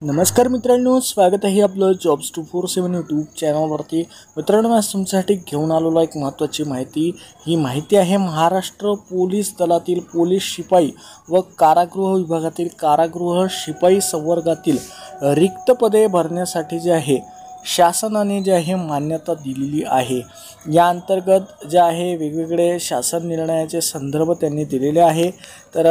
नमस्कार मित्रांनो, स्वागत आहे आपलं जॉब्स 247 यूट्यूब चॅनलवरती। मित्रांनो, आज तुमच्यासाठी घेऊन आलेलो एक महत्त्वाची माहिती। ही माहिती आहे महाराष्ट्र पोलीस दलातील पोलीस शिपाई व कारागृह विभागातील कारागृह शिपाई संवर्गातील रिक्त पदे भरण्यासाठी जे आहे शासनाने जे आहे मान्यता दिलेली आहे। या अंतर्गत जे आहे वेगवेगळे शासन निर्णयाचे संदर्भ त्यांनी दिलेले आहे। तर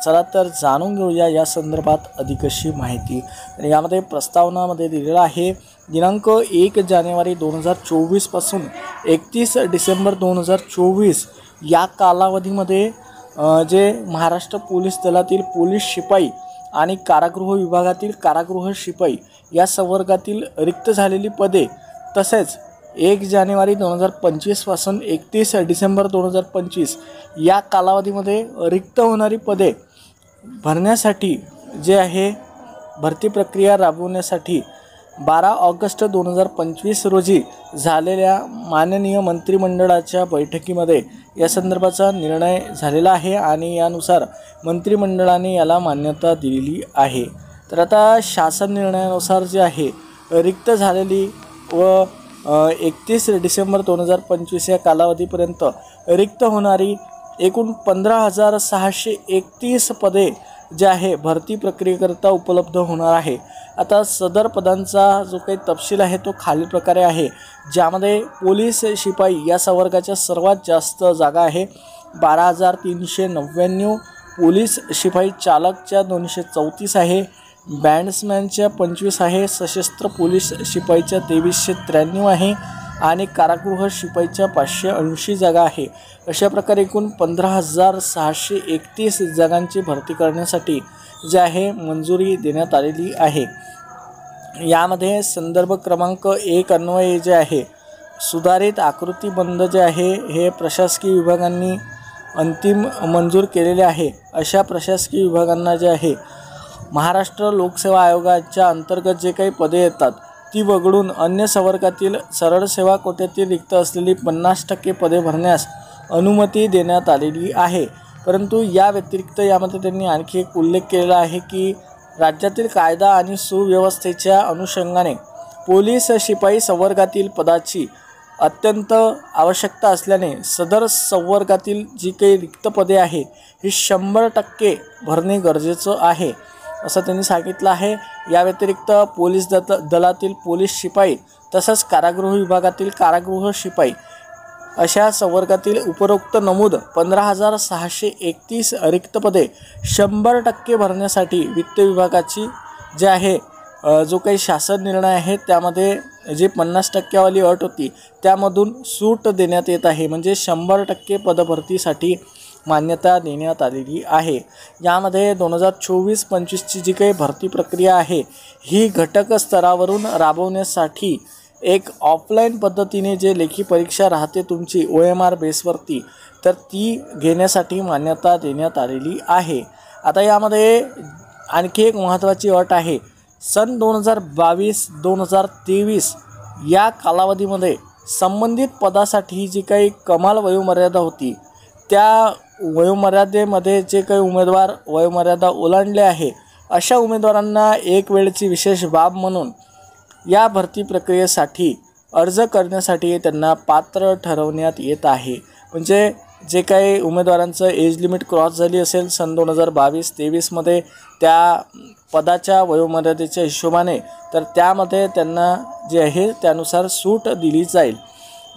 चला तर जाणून घेऊया या संदर्भात अधिक अशी माहिती। आणि यामध्ये प्रस्तावनामध्ये दिलेला आहे दिनांक 1 जानेवारी 2024 पासून 31 डिसेंबर 2024 या कालावधीमध्ये जे महाराष्ट्र पोलीस दलातील पोलीस शिपाई आणि कारागृह विभागातील कारागृह शिपाई या संवर्गातील रिक्त झालेली पदे, तसेच 1 जानेवारी 2025 पासून 31 डिसेंबर 2025 या कालावधीमध्ये रिक्त होणारी पदे भरण्यासाठी जे आहे भरती प्रक्रिया राबवण्यासाठी 12 ऑगस्ट 2025 रोजी झालेल्या माननीय मंत्रिमंडळाच्या बैठकीमध्ये या संदर्भाचा निर्णय झालेला आहे आणि यानुसार मंत्रिमंडळाने याला मान्यता दिलेली आहे। तर आता शासन निर्णयानुसार जे आहे रिक्त झालेली व 31 डिसेंबर 2025 या कालावधीपर्यंत रिक्त होणारी एकूण 15,631 पदे जे आहे भरती प्रक्रियेकरता उपलब्ध होणार आहे। आता सदर पदांचा जो काही तपशील आहे तो खालील प्रकारे आहे, ज्यामध्ये पोलीस शिपाई या संवर्गाच्या सर्वात जास्त जागा आहे 12,399, पोलीस शिपाई चालकच्या 234 आहे, बँड्समॅनच्या 25 आहे, सशस्त्र पोलीस शिपाईच्या 2393 आहे आणि कारागृह शिपाईच्या 580 जागा आहे। अशा प्रकारे एकूण 15,631 जागांची भरती करण्यासाठी जे आहे मंजुरी देण्यात आलेली आहे। यामध्ये संदर्भ क्रमांक 1 अन्वये जे आहे सुधारित आकृतीबंध जे आहे हे प्रशासकीय विभागांनी अंतिम मंजूर केलेले आहे। अशा प्रशासकीय विभागांना जे आहे महाराष्ट्र लोकसेवा आयोगाच्या अंतर्गत जे काही पदे येतात ती वगळून अन्य संवर्गातील सरळ सेवा कोट्यातील रिक्त असलेली 50% पदे भरण्यास अनुमती देण्यात आलेली आहे। परंतु या व्यतिरिक्त यामध्ये त्यांनी आणखी एक उल्लेख केलेला आहे की राज्यातील कायदा आणि सुव्यवस्थेच्या अनुषंगाने पोलीस शिपाई संवर्गातील पदाची अत्यंत आवश्यकता असल्याने सदर संवर्गातील जी काही रिक्त पदे आहे ही 100% भरणे गरजेचं आहे असं त्यांनी सांगितलं आहे। या व्यतिरिक्त पोलीस दलातील पोलीस शिपाई तसंच कारागृह विभागातील कारागृह शिपाई अशा संवर्गातील उपरोक्त नमूद 15,631 रिक्त पदे 100% भरण्यासाठी वित्त विभागाची जे आहे जो काही शासन निर्णय आहे त्यामध्ये जी 50% वाली अट होती त्यामधून सूट देण्यात येत आहे, म्हणजे 100% पदभरतीसाठी मान्यता देण्यात आलेली आहे। यामध्ये 2024-25ची जी काही भरती प्रक्रिया आहे ही घटक स्तरावरून राबवण्यासाठी एक ऑफलाईन पद्धतीने जे लेखी परीक्षा राहते तुमची OMR बेसवरती, तर ती घेण्यासाठी मान्यता देण्यात आलेली आहे। आता यामध्ये आणखी एक महत्त्वाची अट आहे, सन 2022-2023 या कालावधीमध्ये संबंधित पदासाठी जी काही कमाल वयोमर्यादा होती त्या वयोमर्यादेमध्ये जे काही उमेदवार वयोमर्यादा ओलांडले आहे अशा उमेदवारांना एक वेळची विशेष बाब म्हणून या भरती प्रक्रियेसाठी अर्ज करण्यासाठी त्यांना पात्र ठरवण्यात येत आहे। म्हणजे जे काही उमेदवारांचं एज लिमिट क्रॉस झाली असेल सन 2022-23 मध्ये त्या पदाच्या वयोमर्यादेच्या हिशोबाने, तर त्यामध्ये त्यांना जे आहे त्यानुसार सूट दिली जाईल।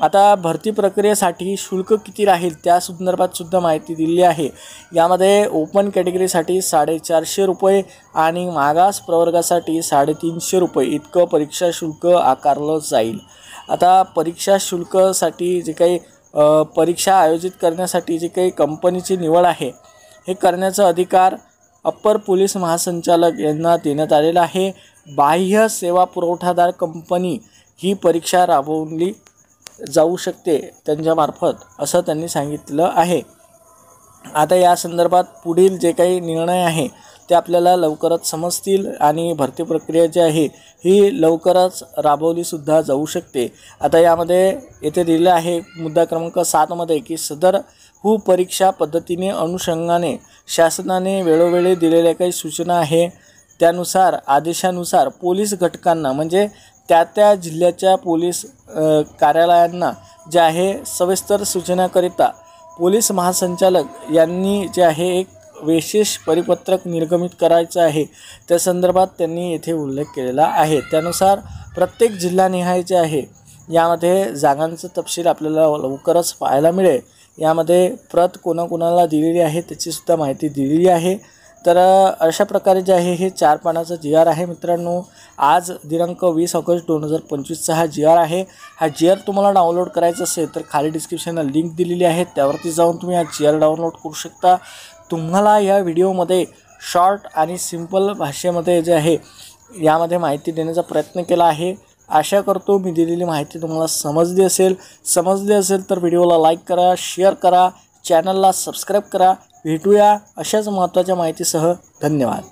आता भरती प्रक्रियेसाठी शुल्क किती राहील त्या संदर्भात सुद्धा माहिती दिली आहे। यामध्ये ओपन कॅटेगरीसाठी 450 रुपये आणि मागास प्रवर्गासाठी 350 रुपये इतकं परीक्षा शुल्क आकारलं जाईल। आता परीक्षा शुल्कसाठी जे काही परीक्षा आयोजित करण्यासाठी जी काही कंपनीची निवड आहे हे करण्याचा अधिकार अप्पर पोलीस महासंचालक यांना देण्यात आलेला आहे। बाह्य सेवा पुरवठादार कंपनी ही परीक्षा राबवली जाऊ शकते त्यांच्यामार्फत असं त्यांनी सांगितलं आहे। आता या संदर्भात पुढील जे काही निर्णय आहे ते आपल्याला लवकरच समजतील आणि भरती प्रक्रिया जी आहे ही लवकरच राबवली सुद्धा जाऊ शकते। आता यामध्ये येथे दिलेलं आहे मुद्दा क्रमांक 7 मध्ये की सदर परीक्षा पद्धतीने अनुषंगाने शासनाने वेळोवेळी दिलेल्या काही सूचना आहे त्यानुसार आदेशानुसार पोलीस घटकांना म्हणजे त्या जिल्ह्याच्या पोलीस कार्यालयांना जे आहे सविस्तर सूचनाकरिता पोलीस महासंचालक यांनी जे आहे एक विशेष परिपत्रक निर्गमित करायचं आहे। त्या संदर्भात त्यांनी येथे उल्लेख केलेला आहे। त्यानुसार प्रत्येक जिल्हानिहाय जे आहे यामध्ये जागांचा तपशील आपल्याला लवकरच पाहायला मिळेल। यामध्ये प्रत कोणाकोणाला दिलेली आहे त्याची सुद्धा माहिती दिलेली आहे। तर अशा प्रकारे जे आहे हे 4 पानाचं GR आहे मित्रांनो। आज दिनांक 20 ऑगस्ट 2025चा हा GR आहे। हा GR तुम्हाला डाउनलोड करायचा असेल तर खाली डिस्क्रिप्शनला लिंक दिलेली आहे, त्यावरती जाऊन तुम्ही हा GR डाउनलोड करू शकता। तुम्हाला या व्हिडिओमध्ये शॉर्ट आणि सिंपल भाषेमध्ये जे आहे यामध्ये माहिती देण्याचा प्रयत्न केला आहे। आशा करतो मी दिलेली माहिती तुम्हाला समजली असेल तर व्हिडिओला लाईक करा, शेअर करा, चॅनलला सबस्क्राईब करा। भेटूया अशाच महत्त्वाच्या माहितीसह। धन्यवाद।